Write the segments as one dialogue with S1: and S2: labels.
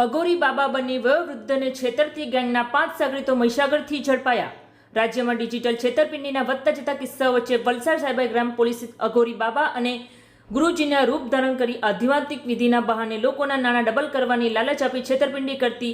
S1: અઘોરી બાબા બની વયોવૃદ્ધને છેતરતી ગેંગના 5 સાગરીતો મહીસાગરથી ઝડપાયા। રાજ્યમાં ડિજિટલ છેતરપિંડીના વધતા જતા કિસ્સાઓ વચ્ચે વલસાડ સાયબર ક્રાઇમ પોલીસે અઘોરી બાબા અને ગુરુજીના રૂપ ધારણ કરી આધ્યાત્મિક વિધિના બહાને લોકોના નાણાં ડબલ કરવાની લાલચ આપી છેતરપિંડી કરતી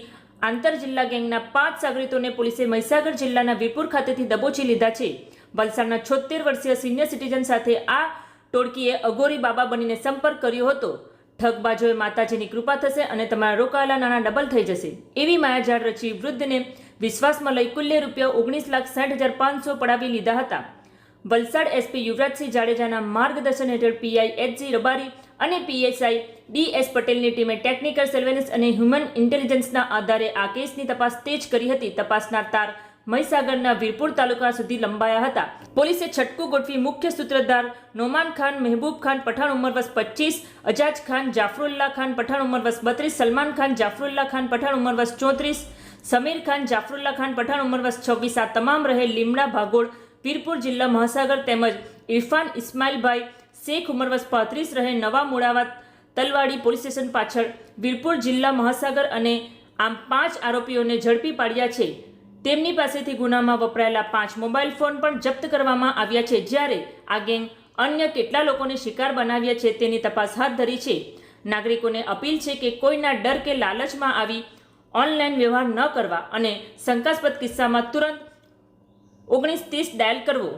S1: આંતર જિલ્લા ગેંગના 5 સાગરીતોને પોલીસે મહીસાગર જિલ્લાના વીરપુર ખાતેથી દબોચી લીધા છે। વલસાડના 76 વર્ષીય સિનિયર સિટીઝન સાથે આ ટોળકીએ અઘોરી બાબા બનીને સંપર્ક કર્યો હતો। ઠગબાજોએ માતાજીની કૃપા થશે અને તમારા રોકાયેલા નાણાં ડબલ થઈ જશે એવી માયાજાળ રચી વૃદ્ધને વિશ્વાસમાં લઈ કુલ્લે ₹19,60,500 પડાવી લીધા હતા। વલસાડ એસપી યુવરાજસિંહ જાડેજાના માર્ગદર્શન હેઠળ પીઆઈ એચજી રબારી અને પીએસઆઈ ડીએસ પટેલની ટીમે ટેકનિકલ સર્વેલન્સ અને હ્યુમન ઇન્ટેલિજન્સના આધારે આ કેસની તપાસ તેજ કરી હતી। તપાસના તાર મહીસાગરના વીરપુર તાલુકા સુધી લંબાયા હતા। પોલીસે છટકું ગોઠવી મુખ્ય સૂત્રધાર નોમાન ખાન, મહેબૂબ ખાન પઠાણ ઉંમર વર્ષ 25, અજાજ ખાન, જાફરુલ્લા ખાન પઠાણ ઉંમર વર્ષ 32, સલમાન ખાન, જાફરુલ્લા ખાન પઠાણ ઉંમર વર્ષ 34, સમીર ખાન, જાફરુલ્લા ખાન પઠાણ ઉંમર વર્ષ 26 આ તમામ રહે લીમડા ભાગોળ વીરપુર જિલ્લા મહાસાગર તેમજ ઇરફાન ઇસ્માઇલભાઈ શેખ ઉંમર વર્ષ 35 રહે નવા મુડાવા તલવાડી પોલીસ સ્ટેશન પાછળ વીરપુર જિલ્લા મહાસાગર અને આમ 5 આરોપીઓને ઝડપી પાડ્યા છે। તેમની પાસેથી ગુનામાં વપરાયેલા 5 મોબાઈલ ફોન પણ જપ્ત કરવામાં આવ્યા છે। જ્યારે આ ગેંગ અન્ય કેટલા લોકોને શિકાર બનાવ્યા છે તેની તપાસ હાથ ધરી છે। નાગરિકોને અપીલ છે કે કોઈના ડર કે લાલચમાં આવી ઓનલાઈન વ્યવહાર ન કરવા અને શંકાસ્પદ કિસ્સામાં તુરંત 1930 ડાયલ કરવો।